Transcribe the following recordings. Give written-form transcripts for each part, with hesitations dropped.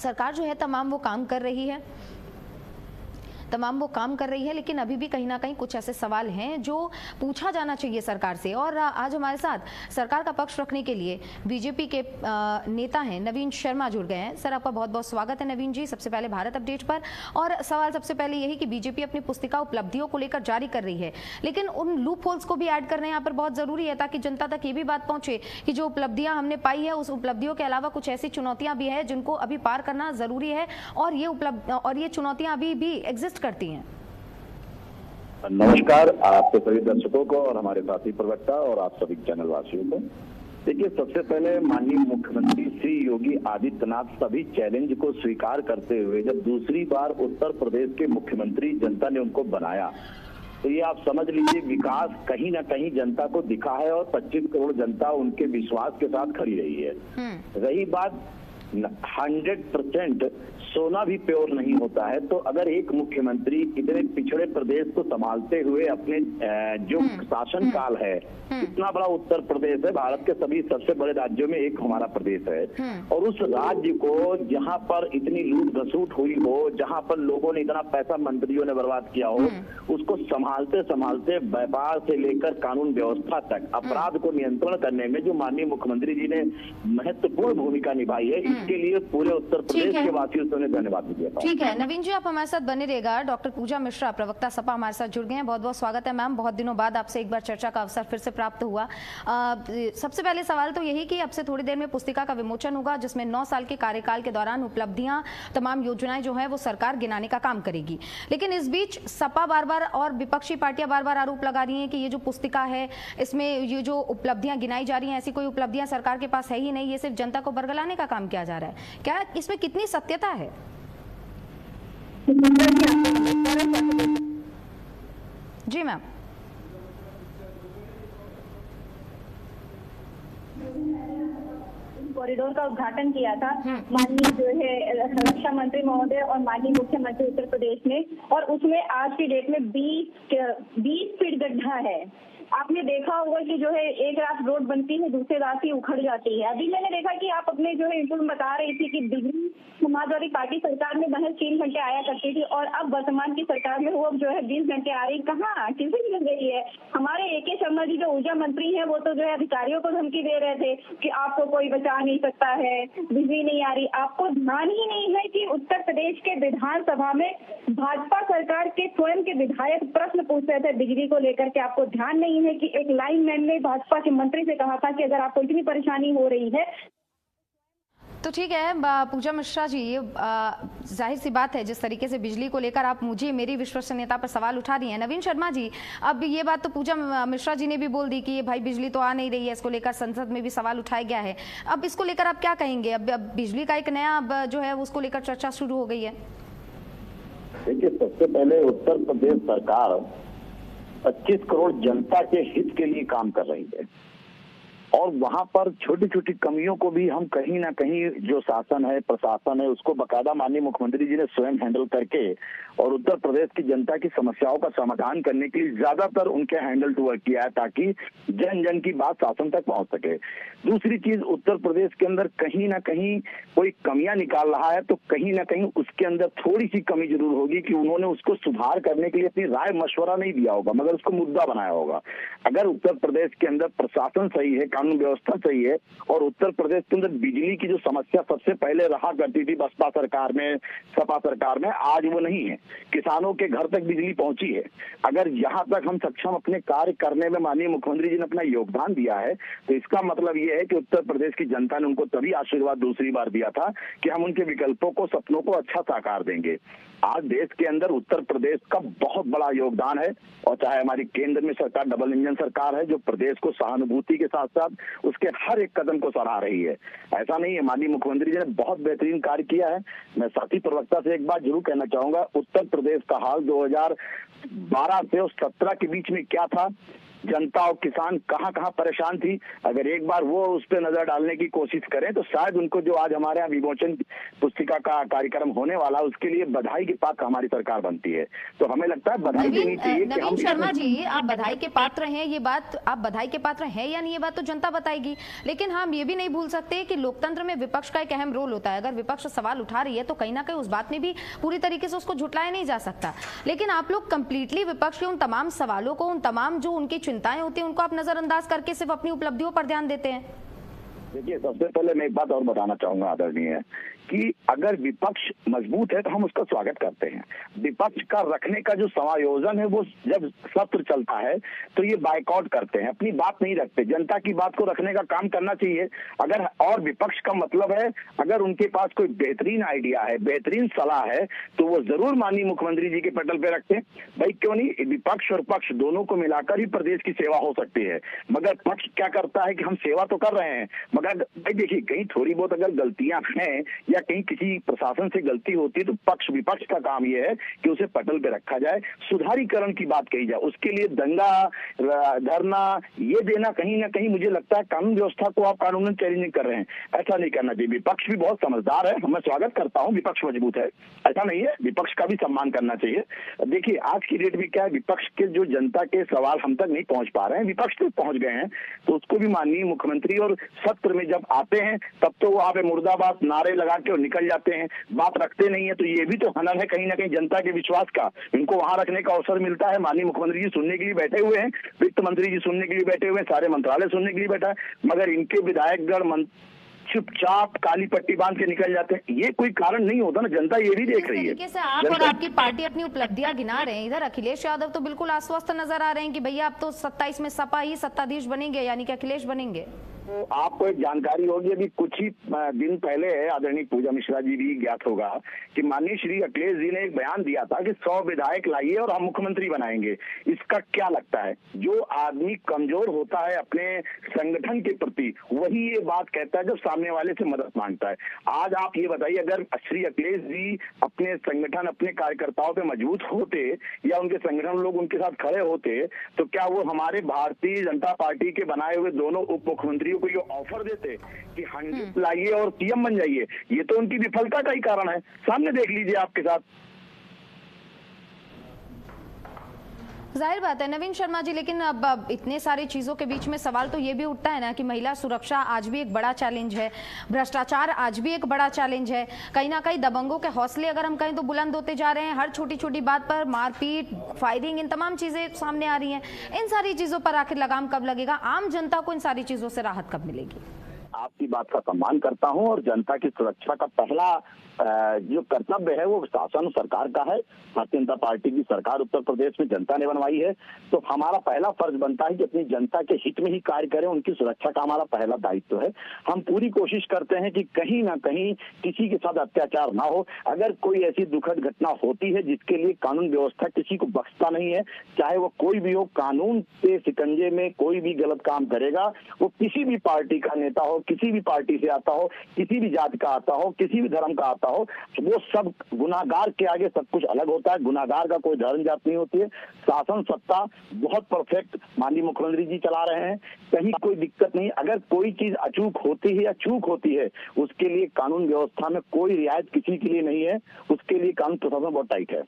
सरकार जो है तमाम वो काम कर रही है, लेकिन अभी भी कहीं ना कहीं कुछ ऐसे सवाल हैं जो पूछा जाना चाहिए सरकार से। और आज हमारे साथ सरकार का पक्ष रखने के लिए बीजेपी के नेता हैं नवीन शर्मा जुड़ गए हैं। सर, आपका बहुत बहुत स्वागत है नवीन जी, सबसे पहले भारत अपडेट पर। और सवाल सबसे पहले यही कि बीजेपी अपनी पुस्तिका उपलब्धियों को लेकर जारी कर रही है, लेकिन उन लूप होल्स को भी ऐड करना यहाँ पर बहुत जरूरी है ताकि जनता तक ये भी बात पहुंचे कि जो उपलब्धियां हमने पाई है उस उपलब्धियों के अलावा कुछ ऐसी चुनौतियां भी है जिनको अभी पार करना जरूरी है, और ये चुनौतियां अभी भी एग्जिस्ट करती हैं। नमस्कार आपके सभी दर्शकों को और हमारे साथी प्रवक्ता और आप सभी चैनल वासियों को। देखिए, सबसे पहले माननीय मुख्यमंत्री श्री योगी आदित्यनाथ सभी चैलेंज को स्वीकार करते हुए जब दूसरी बार उत्तर प्रदेश के मुख्यमंत्री जनता ने उनको बनाया, तो ये आप समझ लीजिए विकास कहीं ना कहीं जनता को दिखा है और 25 करोड़ जनता उनके विश्वास के साथ खड़ी रही है। रही बात 100% सोना भी प्योर नहीं होता है, तो अगर एक मुख्यमंत्री इतने पिछड़े प्रदेश को संभालते हुए अपने जो शासन काल है, इतना बड़ा उत्तर प्रदेश है, भारत के सभी सबसे बड़े राज्यों में एक हमारा प्रदेश है, और उस राज्य को जहां पर इतनी लूट घसूट हुई हो, जहां पर लोगों ने इतना पैसा मंत्रियों ने बर्बाद किया हो, उसको संभालते संभालते व्यापार से लेकर कानून व्यवस्था तक अपराध को नियंत्रण करने में जो माननीय मुख्यमंत्री जी ने महत्वपूर्ण भूमिका निभाई है, इसके लिए पूरे उत्तर प्रदेश के वासियों से धन्यवाद दिया। ठीक है नवीन जी, आप हमारे साथ बने रहेगा। डॉक्टर पूजा मिश्रा, प्रवक्ता सपा, हमारे साथ जुड़ गए हैं। बहुत बहुत स्वागत है मैम, बहुत दिनों बाद आपसे एक बार चर्चा का अवसर फिर से प्राप्त हुआ। सबसे पहले सवाल तो यही कि अब से थोड़ी देर में पुस्तिका का विमोचन होगा जिसमें 9 साल के कार्यकाल के दौरान उपलब्धियां, तमाम योजनाएं जो है वो सरकार गिनाने का काम करेगी। लेकिन इस बीच सपा बार बार और विपक्षी पार्टियां बार बार आरोप लगा रही है कि ये जो पुस्तिका है इसमें ये जो उपलब्धियां गिनाई जा रही है, ऐसी कोई उपलब्धियां सरकार के पास है ही नहीं, ये सिर्फ जनता को बरगलाने का काम किया जा रहा है। क्या इसमें कितनी सत्यता है? जी मैम। कॉरिडोर का उद्घाटन किया था माननीय जो है रक्षा मंत्री महोदय और माननीय मुख्यमंत्री उत्तर प्रदेश ने, और उसमें आज की डेट में 20 फीट गड्ढा है। आपने देखा होगा कि जो है एक रात रोड बनती है, दूसरी रात ही उखड़ जाती है। अभी मैंने देखा कि आप अपने जो है इंटरव्यू में बता रही थी कि बिजली समाजवादी पार्टी सरकार में महज 3 घंटे आया करती थी और अब वर्तमान की सरकार में वो जो है 20 घंटे आ रही। कहाँ किसे मिल रही है? हमारे AK शर्मा जी जो ऊर्जा मंत्री हैं वो तो जो है अधिकारियों को धमकी दे रहे थे कि आपको कोई बचा नहीं सकता है, बिजली नहीं आ रही। आपको ध्यान ही नहीं है कि उत्तर प्रदेश के विधानसभा में भाजपा सरकार के स्वयं के विधायक प्रश्न पूछ रहे थे बिजली को लेकर के। आपको ध्यान नहीं है कि एक लाइनमैन ने भाजपा के मंत्री से कहा था कि अगर आपको इतनी परेशानी हो रही है तो ठीक है पूजा मिश्रा जी, ये जाहिर सी बात है जिस तरीके से बिजली को लेकर आप मुझे मेरी विश्वसनीयता पर सवाल उठा रही हैं। नवीन शर्मा जी, अब ये बात तो पूजा मिश्रा जी ने भी बोल दी कि ये भाई बिजली तो आ नहीं रही है, इसको लेकर संसद में भी सवाल उठाया गया है। अब इसको लेकर आप क्या कहेंगे? अब बिजली का एक नया जो है उसको लेकर चर्चा शुरू हो गई है। देखिए, सबसे पहले उत्तर प्रदेश सरकार 25 करोड़ जनता के हित के लिए काम कर रही है, और वहां पर छोटी छोटी कमियों को भी हम कहीं ना कहीं जो शासन है, प्रशासन है, उसको बकायदा माननीय मुख्यमंत्री जी ने स्वयं हैंडल करके और उत्तर प्रदेश की जनता की समस्याओं का समाधान करने के लिए ज्यादातर उनके हैंडल टू वर्क किया है ताकि जन जन की बात शासन तक पहुंच सके। दूसरी चीज, उत्तर प्रदेश के अंदर कहीं ना कहीं कोई कमियां निकाल रहा है तो कहीं ना कहीं उसके अंदर थोड़ी सी कमी जरूर होगी कि उन्होंने उसको सुधार करने के लिए अपनी राय मशवरा नहीं दिया होगा, मगर उसको मुद्दा बनाया होगा। अगर उत्तर प्रदेश के अंदर प्रशासन सही है, कानून व्यवस्था सही है, और उत्तर प्रदेश के अंदर बिजली की जो समस्या सबसे पहले रहा करती थी बसपा सरकार में, सपा सरकार में, आज वो नहीं है। किसानों के घर तक बिजली पहुंची है। अगर यहाँ तक हम सक्षम अपने कार्य करने में माननीय मुख्यमंत्री जी ने अपना योगदान दिया है तो इसका मतलब ये है कि उत्तर प्रदेश की जनता ने उनको तभी आशीर्वाद दूसरी बार दिया था कि हम उनके विकल्पों को, सपनों को अच्छा साकार देंगे। आज देश के अंदर उत्तर प्रदेश का बहुत बड़ा योगदान है, और चाहे हमारी केंद्र में सरकार डबल इंजन सरकार है जो प्रदेश को सहानुभूति के साथ साथ उसके हर एक कदम को सराह रही है। ऐसा नहीं है, माननीय मुख्यमंत्री जी ने बहुत बेहतरीन कार्य किया है। मैं साथी प्रवक्ता से एक बात जरूर कहना चाहूंगा, उत्तर प्रदेश का हाल 2012 से 17 के बीच में क्या था जनता और किसान कहाँ कहाँ परेशान थी, अगर एक बार वो उस पर नजर डालने की कोशिश करें तो शायद उनको जो आज हमारे यहाँ विमोचन पुस्तिका का कार्यक्रम होने वाला उसके लिए बधाई के पात्र हमारी सरकार बनती है। तो हमें लगता है बधाई देनी चाहिए। नवीन शर्मा जी, आप बधाई के पात्र हैं, ये बात आप बधाई के पात्र हैं या नहीं ये बात तो जनता बताएगी, लेकिन हम ये भी नहीं भूल सकते कि लोकतंत्र में विपक्ष का एक अहम रोल होता है। अगर विपक्ष सवाल उठा रही है तो कहीं ना कहीं उस बात में भी पूरी तरीके से उसको झुटलाया नहीं जा सकता। लेकिन आप लोग कंप्लीटली विपक्ष के उन तमाम सवालों को, उन तमाम जो उनकी चिंताएं होती हैं उनको आप नजरअंदाज करके सिर्फ अपनी उपलब्धियों पर ध्यान देते हैं। देखिए, सबसे पहले मैं एक बात और बताना चाहूंगा आदरणीय, कि अगर विपक्ष मजबूत है तो हम उसका स्वागत करते हैं। विपक्ष का रखने का जो समायोजन है वो जब सत्र चलता है तो ये बायकॉट करते हैं, अपनी बात नहीं रखते, जनता की बात को रखने का काम करना चाहिए। अगर और विपक्ष का मतलब है, अगर उनके पास कोई बेहतरीन आइडिया है, बेहतरीन सलाह है तो वो जरूर माननीय मुख्यमंत्री जी के पटल पे रखते हैं। भाई क्यों नहीं, विपक्ष और पक्ष दोनों को मिलाकर ही प्रदेश की सेवा हो सकती है। मगर पक्ष क्या करता है कि हम सेवा तो कर रहे हैं, मगर भाई देखिए कहीं थोड़ी बहुत अगर गलतियां हैं या कहीं किसी प्रशासन से गलती होती है तो पक्ष विपक्ष का काम यह है कि उसे पटल पे रखा जाए, सुधारीकरण की बात कही जाए। उसके लिए दंगा धरना ये देना कहीं ना कहीं मुझे लगता है कानून व्यवस्था को आप कानूनन चैलेंजिंग कर रहे हैं, ऐसा नहीं करना चाहिए। विपक्ष भी बहुत समझदार है, मैं स्वागत करता हूँ, विपक्ष मजबूत है, ऐसा नहीं है, विपक्ष का भी सम्मान करना चाहिए। देखिए आज की डेट में क्या है, विपक्ष के जो जनता के सवाल हम तक नहीं पहुंच पा रहे हैं, विपक्ष तक पहुंच गए हैं, तो उसको भी माननीय मुख्यमंत्री और सत्र में जब आते हैं तब तो वहां पे मुर्दाबाद नारे लगा के निकल जाते हैं, बात रखते नहीं है। तो ये भी तो हनन है कहीं ना कहीं जनता के विश्वास का, इनको वहां रखने का अवसर मिलता है। माननीय मुख्यमंत्री जी सुनने के लिए बैठे हुए हैं, वित्त मंत्री जी सुनने के लिए बैठे हुए हैं, सारे मंत्रालय सुनने के लिए बैठा है, मगर इनके विधायकगण चुपचाप काली पट्टी बांध के निकल जाते हैं। ये कोई कारण नहीं होता ना, जनता ये भी देख रही है। से आप और आपकी पार्टी अपनी उपलब्धियां गिना रहे हैं, इधर अखिलेश यादव तो बिल्कुल आश्वस्त नजर आ रहे हैं कि भैया अब तो 27 में सपा ही सत्ताधीश बनेंगे, यानी कि अखिलेश बनेंगे। तो आपको एक जानकारी होगी, अभी कुछ ही दिन पहले आदरणीय पूजा मिश्रा जी भी ज्ञात होगा कि माननीय श्री अखिलेश जी ने एक बयान दिया था कि 100 विधायक लाइए और हम मुख्यमंत्री बनाएंगे। इसका क्या लगता है, जो आदमी कमजोर होता है अपने संगठन के प्रति वही ये बात कहता है जब सामने वाले से मदद मांगता है। आज आप ये बताइए, अगर श्री अखिलेश जी अपने संगठन अपने कार्यकर्ताओं पे मजबूत होते या उनके संगठन लोग उनके साथ खड़े होते तो क्या वो हमारे भारतीय जनता पार्टी के बनाए हुए दोनों उप मुख्यमंत्रियों को ये ऑफर देते कि 100 लाइए और पीएम बन जाइए? ये तो उनकी विफलता का ही कारण है, सामने देख लीजिए आपके साथ। जाहिर बात है नवीन शर्मा जी, लेकिन अब इतने सारी चीजों के बीच में सवाल तो ये भी उठता है ना कि महिला सुरक्षा आज भी एक बड़ा चैलेंज है, भ्रष्टाचार आज भी एक बड़ा चैलेंज है, कहीं ना कहीं दबंगों के हौसले अगर हम कहें तो बुलंद होते जा रहे हैं, हर छोटी छोटी बात पर मारपीट, फायरिंग, इन तमाम चीजें सामने आ रही हैं। इन सारी चीजों पर आखिर लगाम कब लगेगा? आम जनता को इन सारी चीजों से राहत कब मिलेगी? आपकी बात का सम्मान करता हूं और जनता की सुरक्षा का पहला जो कर्तव्य है वो शासन सरकार का है। भारतीय जनता पार्टी की सरकार उत्तर प्रदेश में जनता ने बनवाई है, तो हमारा पहला फर्ज बनता है कि अपनी जनता के हित में ही कार्य करें, उनकी सुरक्षा का हमारा पहला दायित्व है। हम पूरी कोशिश करते हैं कि कहीं ना कहीं किसी के साथ अत्याचार ना हो। अगर कोई ऐसी दुखद घटना होती है जिसके लिए कानून व्यवस्था किसी को बख्शता नहीं है, चाहे वो कोई भी हो, कानून के शिकंजे में कोई भी गलत काम करेगा, वो किसी भी पार्टी का नेता हो, किसी भी पार्टी से आता हो, किसी भी जाति का आता हो, किसी भी धर्म का आता हो, वो सब गुनाहगार के आगे सब कुछ अलग होता है। गुनाहगार का कोई धर्म जात नहीं होती है। शासन सत्ता बहुत परफेक्ट माननीय मुख्यमंत्री जी चला रहे हैं, कहीं कोई दिक्कत नहीं। अगर कोई चीज अचूक होती है या चूक होती है, उसके लिए कानून व्यवस्था में कोई रियायत किसी के लिए नहीं है, उसके लिए कानून प्रशासन बहुत टाइट है।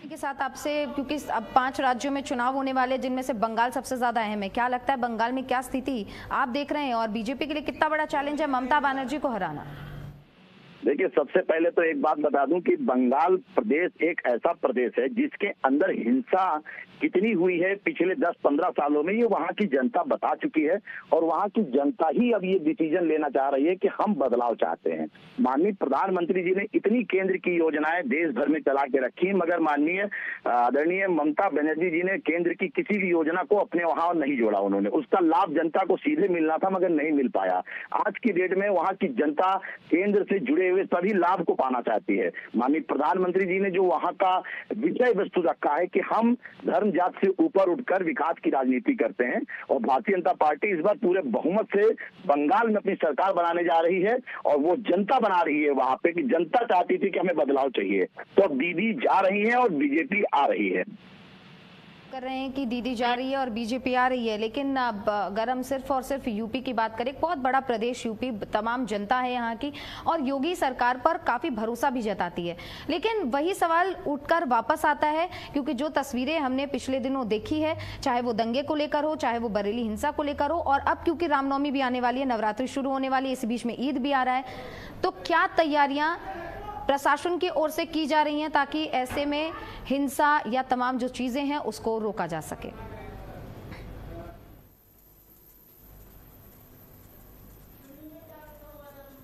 के साथ आपसे, क्योंकि अब 5 राज्यों में चुनाव होने वाले जिनमें से बंगाल सबसे ज्यादा अहम है, क्या लगता है बंगाल में क्या स्थिति आप देख रहे हैं और बीजेपी के लिए कितना बड़ा चैलेंज है ममता बनर्जी को हराना? देखिए, सबसे पहले तो एक बात बता दूं कि बंगाल प्रदेश एक ऐसा प्रदेश है जिसके अंदर हिंसा कितनी हुई है पिछले 10-15 सालों में, ये वहां की जनता बता चुकी है और वहां की जनता ही अब ये डिसीजन लेना चाह रही है कि हम बदलाव चाहते हैं। माननीय प्रधानमंत्री जी ने इतनी केंद्र की योजनाएं देश भर में चला के रखी, मगर माननीय आदरणीय ममता बनर्जी जी ने केंद्र की किसी भी योजना को अपने वहां नहीं जोड़ा। उन्होंने उसका लाभ जनता को सीधे मिलना था मगर नहीं मिल पाया। आज की डेट में वहां की जनता केंद्र से जुड़े हुए सभी लाभ को पाना चाहती है। माननीय प्रधानमंत्री जी ने जो वहां का विषय वस्तु रखा है कि हम धर्म जात से ऊपर उठकर विकास की राजनीति करते हैं, और भारतीय जनता पार्टी इस बार पूरे बहुमत से बंगाल में अपनी सरकार बनाने जा रही है और वो जनता बना रही है वहां पे कि जनता चाहती थी कि हमें बदलाव चाहिए, तो दीदी जा रही है और बीजेपी आ रही है। कर रहे हैं कि दीदी जा रही है और बीजेपी आ रही है, लेकिन अब अगर हम सिर्फ और सिर्फ यूपी की बात करें, बहुत बड़ा प्रदेश यूपी, तमाम जनता है यहाँ की और योगी सरकार पर काफी भरोसा भी जताती है, लेकिन वही सवाल उठकर वापस आता है क्योंकि जो तस्वीरें हमने पिछले दिनों देखी है, चाहे वो दंगे को लेकर हो, चाहे वो बरेली हिंसा को लेकर हो, और अब क्योंकि रामनवमी भी आने वाली है, नवरात्रि शुरू होने वाली है, इस बीच में ईद भी आ रहा है, तो क्या तैयारियां प्रशासन की ओर से की जा रही हैं ताकि ऐसे में हिंसा या तमाम जो चीजें हैं उसको रोका जा सके?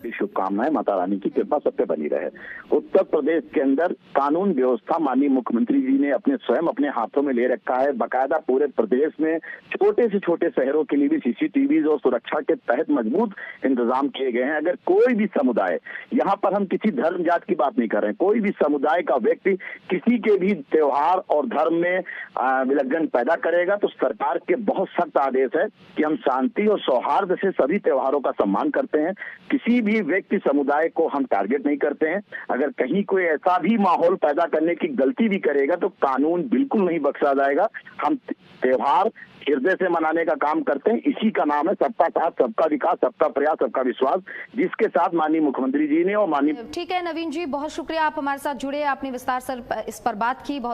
शुभकामनाएं, माता रानी की कृपा सब पे बनी रहे। उत्तर प्रदेश के अंदर कानून व्यवस्था माननीय मुख्यमंत्री जी ने स्वयं अपने हाथों में ले रखा है। बाकायदा पूरे प्रदेश में छोटे से छोटे शहरों के लिए भी सीसीटीवी और सुरक्षा के तहत मजबूत इंतजाम किए गए हैं। अगर कोई भी समुदाय, यहाँ पर हम किसी धर्म जात की बात नहीं कर रहे हैं, कोई भी समुदाय का व्यक्ति किसी के भी त्योहार और धर्म में विलग्न पैदा करेगा तो सरकार के बहुत सख्त आदेश है कि हम शांति और सौहार्द से सभी त्योहारों का सम्मान करते हैं। किसी भी व्यक्ति समुदाय को हम टारगेट नहीं करते हैं। अगर कहीं कोई ऐसा भी माहौल पैदा करने की गलती भी करेगा तो कानून बिल्कुल नहीं बख्शा जाएगा। हम त्योहार हृदय से मनाने का काम करते हैं। इसी का नाम है सबका साथ, सबका विकास, सबका प्रयास, सबका विश्वास, जिसके साथ माननीय मुख्यमंत्री जी ने और माननीय। ठीक है नवीन जी, बहुत शुक्रिया, आप हमारे साथ जुड़े, आपने विस्तार से इस पर बात की।